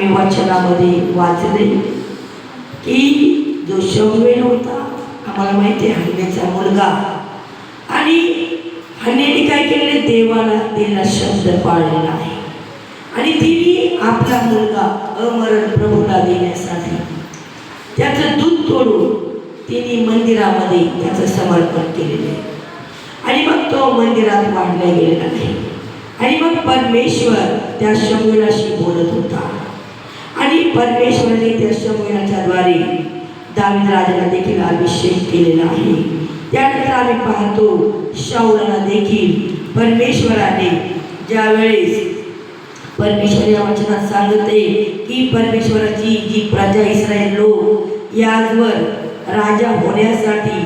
आम्ही वचनामध्ये वाचले की जो शमूएल होता, आम्हाला माहिती आहे हन्नेचा मुलगा, आणि हन्नेने काय केले, देवाला दिलेला शब्द पाळलेला आहे आणि तिने आपला मुलगा अमरण प्रभूला देण्यासाठी त्याचं दूध तोडून तिने मंदिरामध्ये त्याचं समर्पण केलेलं आहे. आणि मग तो मंदिरात वाढला गेलेला नाही. आणि मग परमेश्वर त्या शमूएलाशी बोलत होता आणि परमेश्वराने त्या शमूएलाच्या द्वारे दावीद राजाला देखील अभिषेक केलेला आहे. त्यानंतर आम्ही पाहतो शाऊलाला देखील परमेश्वराने ज्यावेळेस परमेश्वर या वचनात सांगते की परमेश्वराची जी प्रजा इस्रायल लोक याजवर राजा होण्यासाठी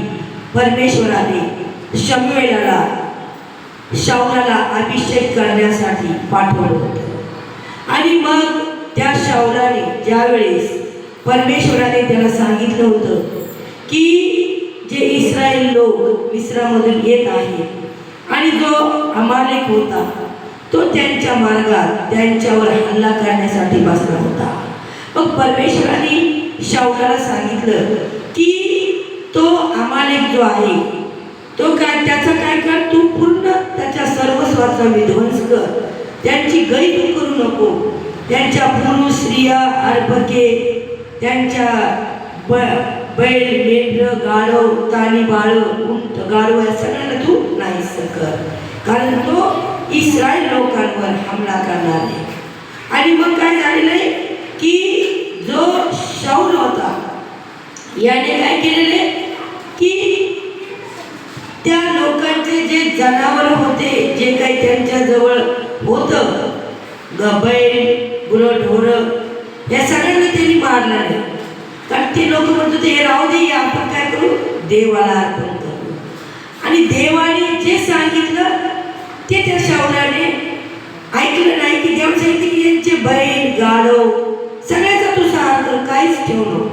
परमेश्वराने शमूएलाला शाऊलाला अभिषेक करण्यासाठी पाठवलं होतं. आणि मग त्या शाऊलाने ज्यावेळेस परमेश्वराने त्याला सांगितलं होतं की जे इस्रायल लोक मिस्रामधून येत आहेत आणि जो अमालेक होता तो त्यांच्या मार्गात त्यांच्यावर हल्ला करण्यासाठी बसला होता. मग परमेश्वराने शाऊलाला सांगितलं की तो अमालेक जो आहे तो काय, त्याचा काय कर, तू पूर्ण त्याच्या सर्वस्वाचा विध्वंस कर, त्यांची गैर तू करू नको, त्यांच्या पुरुष स्त्रिया अर्भके त्यांच्या बैल मेंढर गाढव तानी बाळ उंट गाढव या सगळ्यांना तू नाहीस कर, कारण तो इस्रायल लोकांवर हमला करणार आहे. आणि मग काय झालेलं आहे की जो शाऊल होता याने काय केलेले की त्या लोकांचे जे जनावर होते, जे काही त्यांच्या जवळ होतं, बैल गुरंढोरं, या सगळ्यांना त्यांनी मारलं नाही. कारण ते लोक म्हणत होते हे राहू दे, आपण काय करू, देवाला अर्पण करू. आणि देवाने जे सांगितलं ते त्या शाऊलाने ऐकलं नाही. की देव सांगितलं की यांचे बैल गाढव सगळ्याचा तू सहार कर, काहीच ठेवू नको.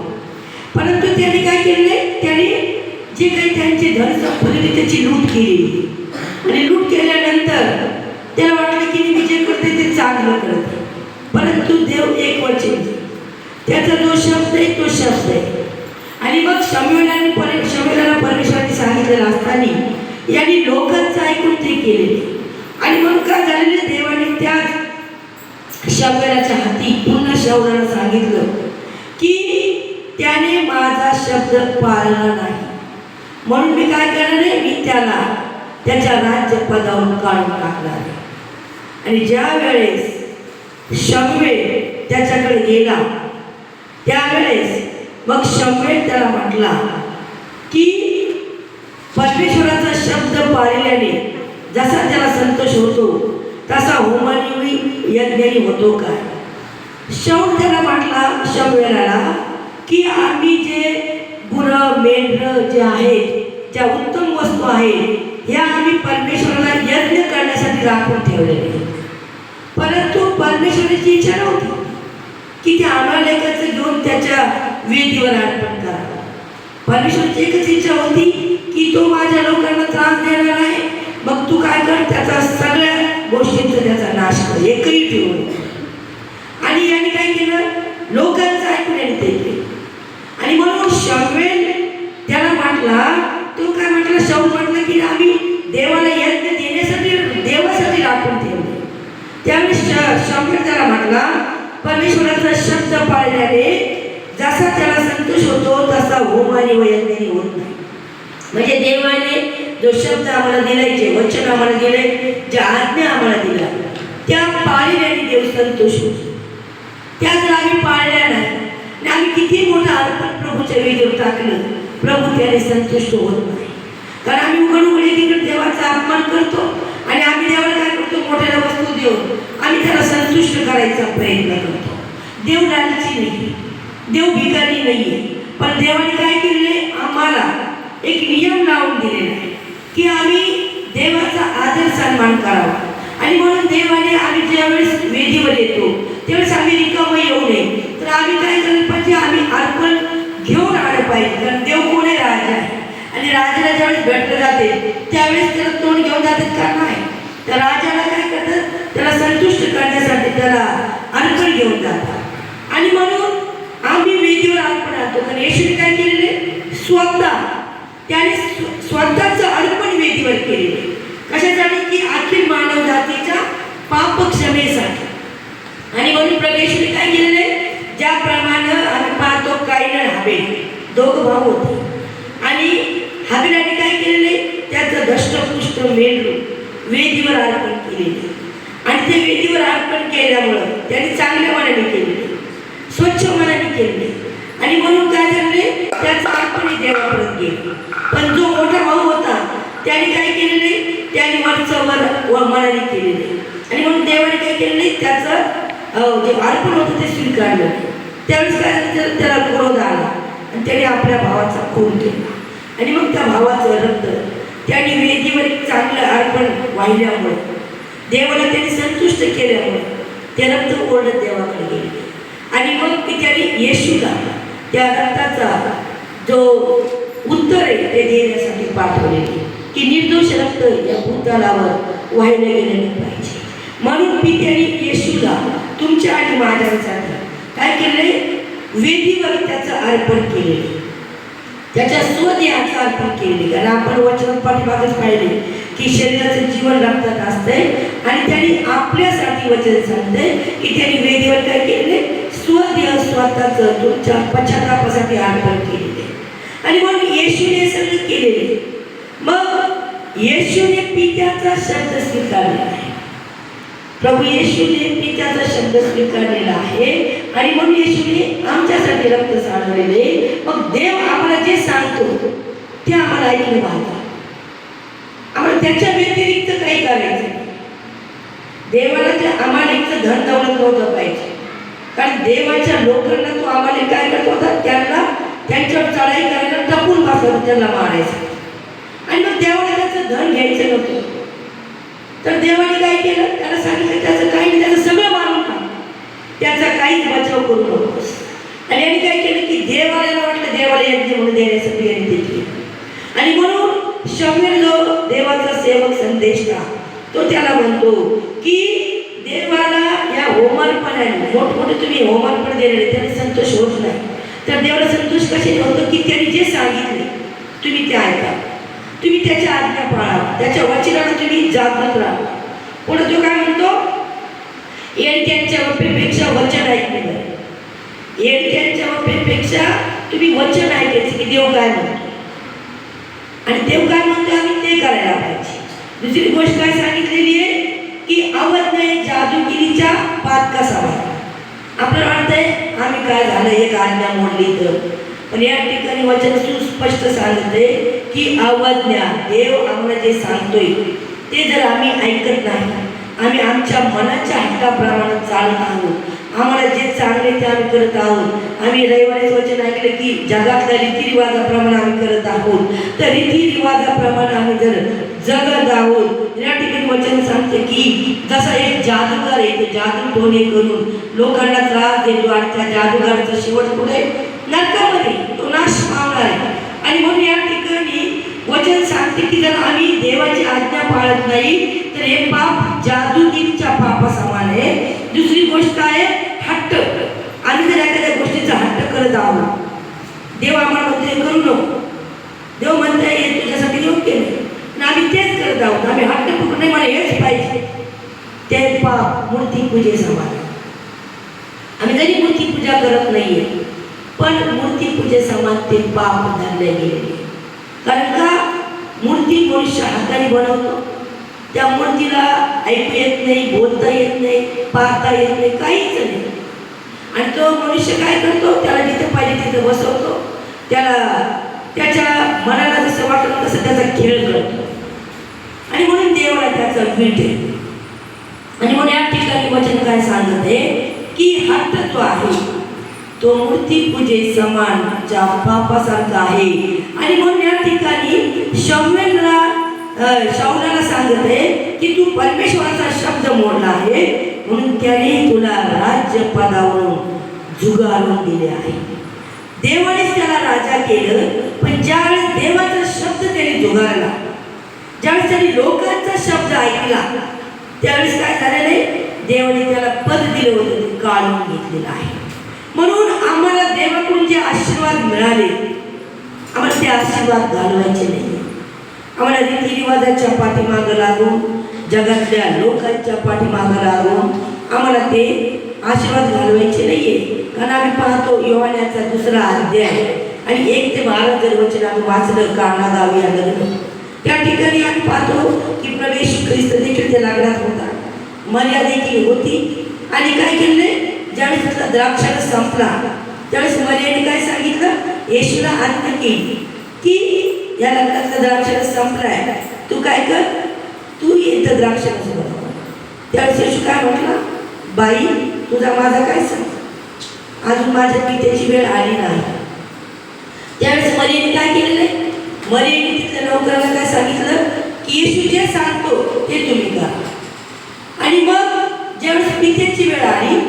परंतु त्यांनी काय केलं, त्यांनी जे काही त्यांची धनसंपत्ती त्याची लूट केली. आणि लूट केल्यानंतर त्याला वाटलं की मी जे करते ते चांगलं करते. परंतु देव एक वचन, त्याचा जो शब्द आहे तो शब्द आहे. आणि मग शमूएलाला परमेश्वराने सांगितलेलं असताना यांनी लोकांचं ऐकून ते केलेले. आणि मग काय झालेलं, देवाने त्या शमूएलाच्या हाती पुन्हा शाऊलाला सांगितलं की त्याने माझा शब्द पाळला नाही, म्हणून मी काय करणार आहे, मी त्याला त्याच्या राज्यपदावरून काढून टाकणार आहे. आणि ज्या वेळेस शमूएल त्याच्याकडे गेला त्यावेळेस मग शमूएल त्याला म्हटला की परमेश्वराचा शब्द पाळल्याने जसा त्याला संतोष होतो तसा होमानी यज्ञानी होतो काय. शाऊल त्याला म्हटला शमूएलाला की आम्ही जे गुरं मेंढरं जे आहेत, ज्या उत्तम वस्तू आहेत, ह्या आम्ही परमेश्वराला यज्ञ करण्यासाठी राखून ठेवलेले. परंतु परमेश्वराची इच्छा नव्हती की त्या अमालेकाचं घेऊन त्याच्या वेदीवर अर्पण करावं. परमेश्वराची एकच इच्छा होती की तो माझ्या लोकांना त्रास देणार आहे, मग तू काय कर, त्याचा सगळ्या गोष्टींचा त्याचा नाश कर, एकही ठेवून. आणि याने काय केलं, लोकांचं ऐकून याने ते केलं. आणि म्हणून शमूएल त्याला म्हटला, तू काय म्हटलं, शाऊल म्हटलं की आम्ही देवाला यज्ञ देण्यासाठी देवासाठी राखून ठेवले. त्यावेळेस शमूएल त्याला म्हटला परमेश्वराचा शब्द पाळल्याने जसा त्याला संतोष होतो तसा होमाने व यज्ञाने होत नाही. म्हणजे देवाने जो शब्द आम्हाला दिलाय, जे वचन आम्हाला दिले, ज्या आज्ञा आम्हाला दिल्या, त्या पाळल्याने देव संतोष होतो. त्या जर आम्ही पाळल्या नाही आणि आम्ही किती मोठं अर्पण प्रभूच्या वेदीवर टाकलं, प्रभू त्याने संतुष्ट होत नाही. कारण आम्ही उघड तिकडे देवाचा अपमान करतो आणि आम्ही देवाला काय करतो, मोठ्याला वस्तू देऊन आम्ही त्याला संतुष्ट करायचा प्रयत्न करतो. देव लालची नाही, देव भिकारी नाहीये. पण देवाने काय केले, आम्हाला एक नियम लावून दिलेला आहे की आम्ही देवाचा आदर सन्मान करावा. आणि म्हणून देवाने आम्ही ज्यावेळेस वेदीवर येतो त्यावेळेस आम्ही रिकामं येऊ नये, तर आम्ही काय करायला पाहिजे, आम्ही अर्पण घेऊन आलं पाहिजे. कारण देव कोण आहे, राजा आहे. आणि राजाला ज्यावेळेस भेटलं जाते त्यावेळेस त्याला तोंड घेऊन जातात का, नाही. तर राजाला काय करतात, त्याला संतुष्ट करण्यासाठी त्याला अर्पण घेऊन जातात. त्याने स्वतःचं अर्पण वेदीवर केले. कशासाठी? की अखिल मानव जातीच्या पाप क्षमेसाठी. आणि म्हणून परमेश्वराने काय केलेलं आहे? ज्याप्रमाणे आम्ही पाहतो काईन आणि हाबेल दोघं भाऊ होते आणि हाबेलाने काय केलेले? त्याचं दष्टपुष्ट मेंढरू वेदीवर अर्पण केलेले आणि ते वेदीवर अर्पण केल्यामुळं त्याने चांगल्या मनाने केलेले, स्वच्छ मनाने केले आणि म्हणून काय झाले? त्याचं अर्पण देवापर्यंत गेले. पण जो मोठा भाऊ होता त्याने काय केलेले? त्याने वरचंवर मनाने केलेले आणि म्हणून देवाने काय केलेले? त्याचं जे अर्पण होतं ते स्वीकारलं. त्यावेळेस काय झालं? त्याला क्रोध आला आणि त्याने आपल्या भावाचा खून केला आणि मग त्या भावाचं रक्त त्याने वेदीवर एक चांगलं अर्पण वाहिल्यामुळे देवाला त्यांनी संतुष्ट केल्यामुळे ते रक्त ओढत देवाकडे गेले आणि मग ते त्याने येशूला त्या रक्ताचा जो उत्तर आहे ते देण्यासाठी पाठवलेले की निर्दोष रक्त या भूतलावर वाहिलं गेलं नाही पाहिजे. म्हणून मी त्यांनी येशूला तुमच्या आणि माझ्यासाठी काय केले? वेदीवर त्याचं अर्पण केलेले, त्याच्या स्वदेहाचं अर्पण केलेले. कारण आपण वचन पाठीमागच पाहिले की शरीराचं जीवन रक्तात असतंय आणि त्यांनी आपल्यासाठी वचन सांगते की त्यांनी वेदीवर काय केलेले? स्वदेह स्वतःचं तुमच्या पश्चातापासाठी अर्पण केलेले आणि म्हणून येशूने सगळं केलेले. मग येशूने पित्याचा शब्द स्वीकारलेला आहे. प्रभू येशूने पित्याचा शब्द स्वीकारलेला आहे आणि म्हणून येशूने आमच्यासाठी रक्त सांडलेले. मग देव आम्हाला जे सांगतो ते आम्हाला ऐकलं पाहिजे. आम्हाला त्याच्या व्यतिरिक्त काही करायचं. देवाला ते आम्हाला एक धन दौलत नव्हतं पाहिजे. कारण देवाच्या लोकांना तो आम्हाला काय करत होता? त्यांना त्यांच्यावर चढाई करायला टपून बसवत, त्यांना मारायचं आणि मग देवाला त्याचं धन घ्यायचं नव्हतं. तर देवाने काय केलं? त्याला सांगितलं त्याचं काही नाही, त्याचं सगळं मारून टाक, त्याचा काहीच बचाव करू नकोस. आणि यांनी काय केलं की देवाला वाटलं देवाला यज्ञ म्हणून देण्यासाठी यांनी ते केलं आणि म्हणून शमूएल जो देवाचा सेवक संदेशला तो त्याला म्हणतो की देवाला या होमार्पणाने मोठमोठे तुम्ही होमार्पण दिलेले त्याने संतोष होत नाही. तर देवाला संतोष कसे होतो? की त्यांनी जे सांगितले तुम्ही ते ऐका, तुम्ही त्याच्या आज्ञा पाळा, त्याच्या वचनाला तुम्ही जागृत राहा. पुढे तो काय म्हणतो? येडक्यांच्या वपेपेक्षा वचन ऐकणे बरे. येडक्यांच्या वपेपेक्षा तुम्ही वचन ऐकायचे की देव काय म्हणतो आणि देव काय म्हणतो आम्ही ते करायला पाहिजे. दुसरी गोष्ट काय सांगितलेली आहे की अवज्ञा जादूगिरीच्या पातकासा आहे. आपल्याला वाटतंय आम्ही काय झालं एक आज्ञा मोडली तर, पण या ठिकाणी वचन सुस्पष्ट सांगते की अवज्ञा देव आम्हाला जे सांगतोय ते जर आम्ही ऐकत नाही, आम्ही आमच्या मनाच्या हट्टाप्रमाणे चालत आहोत, आम्हाला जे चांगले ते आम्ही करत आहोत, आम्ही रविवारीच वचन ऐकले की जगातल्या रीतिरिवाजाप्रमाणे आम्ही करत आहोत, तर रीतिरिवाजाप्रमाणे आम्ही जर जगत आहोत. या ठिकाणी वचन सांगते की जसा एक जादूगार आहे तो जादू टोणे करून लोकांना त्रास देतो आणि त्या जादूगाराचा शेवट पुढे नरकामध्ये तो नाश पावणार आहे. आणि म्हणून या ठिकाणी वचन सांगते की जर आम्ही देवाची आज्ञा पाळत नाही तर हे पाप जादूगिरीच्या पापासमान आहे. दुसरी गोष्ट आहे हट्ट. आम्ही जर एखाद्या गोष्टीचा हट्ट करत आहोत, देव आम्हाला म्हणते करू नको, देव म्हणते हे तुझ्यासाठी योग्य नाही आणि आम्ही तेच करत आहोत, आम्ही हट्ट पकडून नाही मला हेच पाहिजे, ते पाप मूर्ती पूजे समान. आम्ही जरी मूर्ती पूजा करत नाहीये पण मूर्ती पूजे समान ते पाप धरले गेले. कारण का? मूर्ती मनुष्य हाताने बनवतो, त्या मूर्तीला ऐकू येत नाही, बोलता येत नाही, पाहता येत नाही, काहीच नाही. आणि तो मनुष्य काय करतो? त्याला जिथे पाहिजे तिथे बसवतो, त्याला त्याच्या मनाला जसं वाटतं तसं त्याचा खेळ करतो आणि म्हणून देवाला त्याचा वीट आहे. आणि म्हणून या ठिकाणी वचन काय सांगत आहे की हट्ट जो आहे तो मूर्ती पूजे समान ज्या पापासारखा आहे. आणि म्हणून या ठिकाणी शाऊलाला सांगत आहे की तू परमेश्वराचा शब्द मोडला आहे म्हणून त्याने तुला राज्यपदावरून झुगारून दिले आहे. देवानेच त्याला राजा केलं, पण ज्यावेळेस देवाचा शब्द त्याने झुगारला, ज्यावेळेस त्याने लोकांचा शब्द ऐकला, त्यावेळेस काय झालेलं आहे? देवाने त्याला पद दिलं होतं ते काढून घेतलेलं आहे. म्हणून आम्हाला देवाकडून जे आशीर्वाद मिळाले, आम्हाला ते आशीर्वाद घालवायचे नाही. आम्हाला रीतिरिवाजाच्या पाठीमागं लागून, जगातल्या लोकांच्या पाठीमागं लागून आम्हाला ते आशीर्वाद घालवायचे नाहीये. कारण आम्ही पाहतो योहानाचा 2रा अध्याय आणि 1 ते 12 जर वचन आम्ही वाचलं, काना गावी या लग्न, त्या ठिकाणी आम्ही पाहतो की प्रभू येशू ख्रिस्त देखील त्या लग्नात होता, मर्या देखील होती. आणि काय केले, ज्यावेळेस त्याचा द्राक्षारस संपला त्यावेळेस मर्याने काय सांगितलं, येशूला आज्ञा केली की या लग्नातला द्राक्षारस संपलाय, तू काय कर, तू इथं द्राक्षारस बनव. त्यावेळेस येशू काय म्हटलं, बाई तुझा माझा काय सांग, अजून माझ्या पित्याची वेळ आली नाही. त्यावेळेस मर्याने काय केलेलं आहे, मर्याने तिथल्या नोकराला काय सांगितलं की येशू जे सांगतो ते तुम्ही करा. आणि मग ज्यावेळेस पित्याची वेळ आली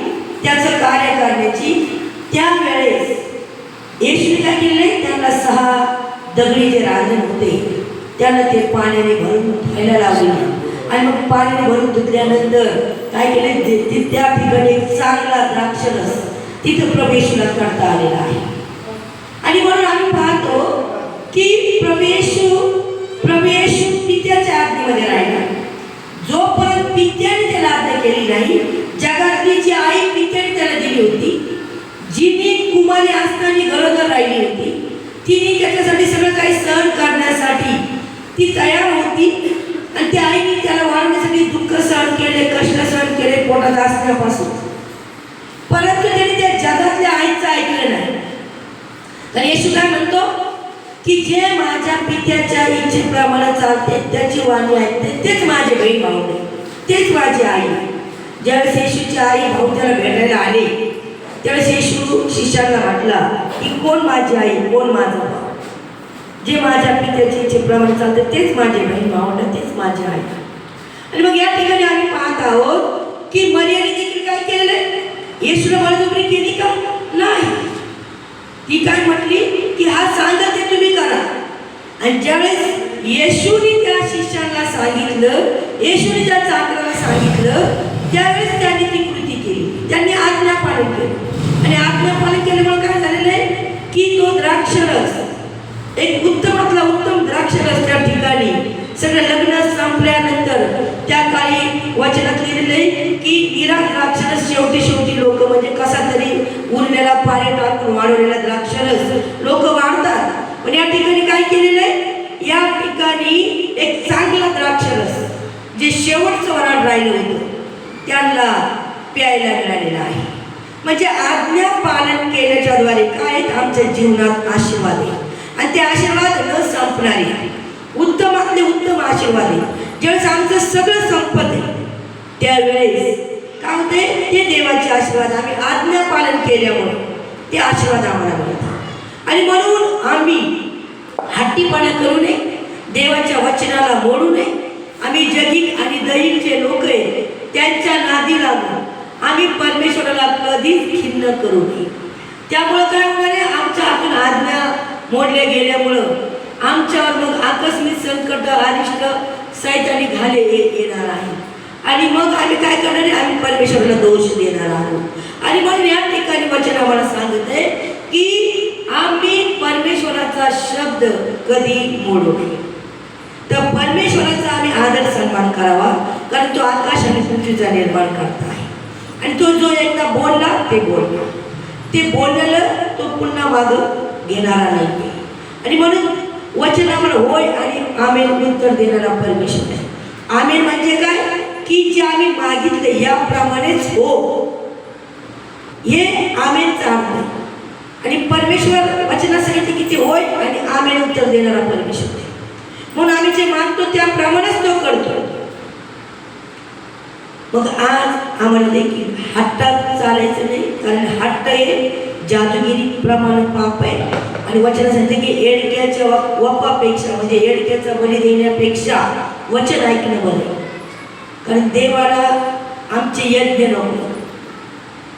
त्याचं कार्य करण्याची, त्यावेळेस येशूने काय केले, त्यांना 6 दगडी जे रांजण होते त्यांना ते पाण्याने भरून धुवायला लावले. आणि मग पाण्याने भरून धुतल्यानंतर काय केले, त्या ठिकाणी एक चांगला द्राक्षरस तिथं प्रवेशला करता आलेला आहे. आणि म्हणून आम्ही पाहतो की प्रवेश पित्याच्या आज्ञेमध्ये राहिला. जोपर्यंत पित्याने त्याला आज्ञा केली नाही, जगातली जी आई पित्याने त्याला दिली होती, जिने कुमारी असताना गरोदर राहिली होती, तिने त्याच्यासाठी सगळं काही सहन करण्यासाठी ती तयार होती. आणि त्या आईने त्याला वाढवण्यासाठी दुःख सहन केले, कष्ट सहन केले पोटात असण्यापासून. परंतु त्याने त्या जगातल्या आईचं ऐकलं नाही. तर येशू काय म्हणतो की जे माझ्या पित्याच्या इच्छेप्रमाणे चालते, त्याची वाणी ऐकते, तेच माझे बहीण भाऊ, तेच माझी आई. ज्यावेळेस येशूची आई भाऊ त्याला भेटायला आले त्यावेळेस येशू शिष्यांना म्हटला की कोण माझी आई, कोण माझा भाऊ, जे माझ्या पित्याच्या इच्छेप्रमाणे चालते तेच माझे बहीण भाऊ, तेच माझी आई. आणि मग या ठिकाणी आम्ही पाहत आहोत की मर्याने देखील काय केलेलं, येशूला बळजबरी केली का, नाही. ती काय म्हटली की हा सांगा ते तुम्ही करा. आणि ज्यावेळेस येशूने त्या शिष्यांना सांगितलं, येशूने त्या चाकराला सांगितलं, त्यावेळेस त्यांनी ती कृती केली, त्यांनी आज्ञापालन केलं. आणि आज्ञापालन केल्यामुळे काय झालेलं आहे की तो द्राक्षरस, एक उत्तमातला उत्तम द्राक्षरस त्या ठिकाणी सगळं लग्न संपल्यानंतर त्या काळी वचनात लिहिलेलं आहे की निरा द्राक्षरस शेवटी लोक, म्हणजे कसा तरी उरलेला पाणी टाकून वाढवलेला द्राक्षरस लोक वाढतात. पण या ठिकाणी काय केलेलं आहे, या ठिकाणी एक चांगला द्राक्षरस जे शेवटचं वराड राहिलं होतं त्यांना प्यायला मिळालेला आहे. म्हणजे आज्ञा पालन केल्याच्या द्वारे काय आमच्या जीवनात आशीर्वाद आहे. आणि ते आशीर्वाद न संपणारे उत्तमातले उत्तम आशीर्वाद आहे. ज्यावेळेस आमचं सगळं संपत आहे त्यावेळेस काय होते, ते देवाचे आशीर्वाद आम्ही आज्ञा पालन केल्यामुळे ते आशीर्वाद आम्हाला मिळतात. आणि म्हणून आम्ही हट्टीपणा करू नये, देवाच्या वचनाला मोडू नये. आम्ही जगिक आणि दैहिक जे लोक आहे त्यांच्या नादी लागून आम्ही परमेश्वराला कधीच खिन्न करू नये. त्यामुळं काय होणार आहे, आमच्या हातून आज्ञा मोडल्या गेल्यामुळं आमच्यावर मग आकस्मिक संकट, अरिष्ट, सैतानी घाले येणार आहे. आणि मग आम्ही काय करणार आहे, आम्ही परमेश्वराला दोष देणार आहोत. आणि म्हणून या ठिकाणी वचन आम्हाला सांगत आहे की आम्ही परमेश्वराचा शब्द कधी मोडू नये. तर परमेश्वराचा आम्ही आदर सन्मान करावा, कारण तो आकाश आणि पृथ्वीचा निर्माण करता आहे. आणि तो जो एकदा बोलला ते बोलला, ते बोललेलं तो पुन्हा मागं घेणारा नाही. आणि म्हणून वचन आम्हाला होय आणि आमेन उत्तर देणारा परमेश्वर आहे. आमेन म्हणजे काय की जे आम्ही मागितले याप्रमाणेच हो, हे आमेनचा अर्थ आहे. आणि परमेश्वर वचनात सांगितले की ते होय आणि आमेन उत्तर देणारा परमेश्वर आहे. म्हणून आम्ही जे मागतो त्याप्रमाणेच तो करतो. मग आज आम्हाला देखील हट्टात चालायचं नाही, कारण हट्ट हे जादूगिरी प्रमाण पाप आहे. आणि वचन सांगते की येडक्याच्या वपापेक्षा, म्हणजे येडक्याचा बली देण्यापेक्षा वचन ऐकणं बरं. कारण देवाला आमचे यज्ञ नको,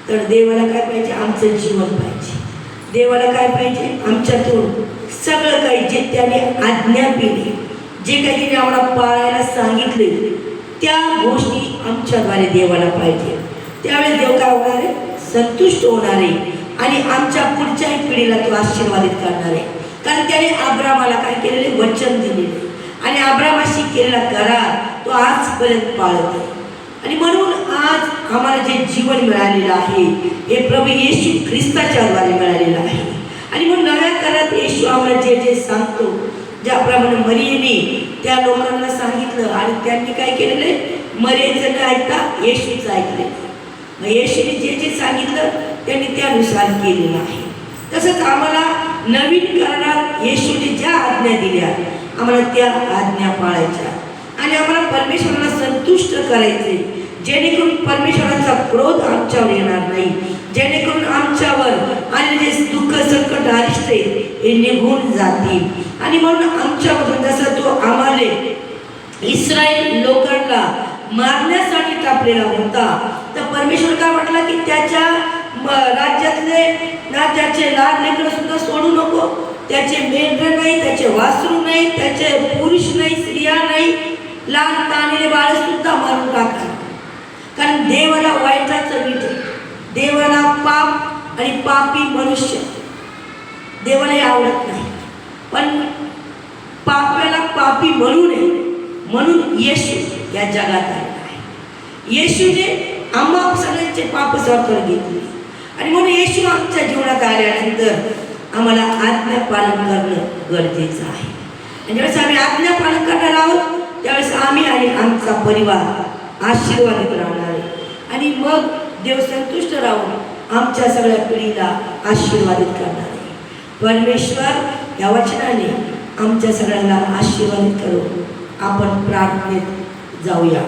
तर देवाला काय पाहिजे, आमचं जीवन पाहिजे. देवाला काय पाहिजे, आमच्यातून सगळं काही जे त्याने आज्ञा दिली, जे काही तिने आम्हाला पाळायला सांगितले त्या गोष्टी आमच्याद्वारे देवाला पाहिजे. त्यावेळेस देव काय होणार आहे, संतुष्ट होणार आहे आणि आमच्या पुढच्याही पिढीला तो आशीर्वादित करणार आहे. कारण त्याने अब्रामाला काय केलेले वचन दिलेले आणि अब्रामाशी केलेला करार तो आजपर्यंत पाळत आहे. आणि म्हणून आज आम्हाला जे जीवन मिळालेलं आहे हे प्रभू येशू ख्रिस्ताच्या द्वारे मिळालेलं आहे. आणि म्हणून नव्या करारात येशू आम्हाला जे जे सांगतो, ज्याप्रमाणे मरियेने त्या लोकांना सांगितलं आणि त्यांनी काय केलेले, मरियेचं न ऐकता येशूचं ऐकले. मग येशूने जे जे सांगितलं त्यांनी त्यानुसार केलेलं आहे. तसंच आम्हाला नवीन करारात येशूने ज्या आज्ञा दिल्या आम्हाला त्या आज्ञा पाळायच्या आणि आम्हाला परमेश्वराला संतुष्ट करायचे, जेणेकरून परमेश्वराचा क्रोध आमच्यावर येणार नाही, जेणेकरून आमच्यावर आलेले जे दुःख संकट अरिष्ट हे निघून जातील. आणि म्हणून आमच्यामधून जसा तो आम्हाला इस्रायल लोकांना मारण्यासाठी टाकलेला होता, तर परमेश्वर काय म्हटला की त्याच्या राज्यातले ना त्याचे लहान लेकरं सुद्धा सोडू नको, त्याचे मेंढर नाही, त्याचे वासरू नाही, त्याचे पुरुष नाही, स्त्रिया नाही, लहान ताणलेले बाळ सुद्धा मारून टाका. कारण देवाला वाईटाचं मीठ, देवाला पाप आणि पापी मनुष्य देवालाही आवडत नाही. पण पापाला पापी म्हणू नये म्हणून येशू या जगात आलेला आहे. येशूने आम्हा सगळ्यांचे पाप स्वतःवर घेतले आणि म्हणून येशू आमच्या जीवनात आल्यानंतर आम्हाला आज्ञा पालन करणं गरजेचं आहे. आणि ज्यावेळेस आम्ही आज्ञा पालन करणार आहोत त्यावेळेस आम्ही आणि आमचा परिवार आशीर्वादित राहणार आहे. आणि मग देव संतुष्ट राहून आमच्या सगळ्या पिढीला आशीर्वादित करणार आहे. परमेश्वर या वचनाने आमच्या सगळ्यांना आशीर्वादित करू. आपण प्रार्थनेत जाऊया.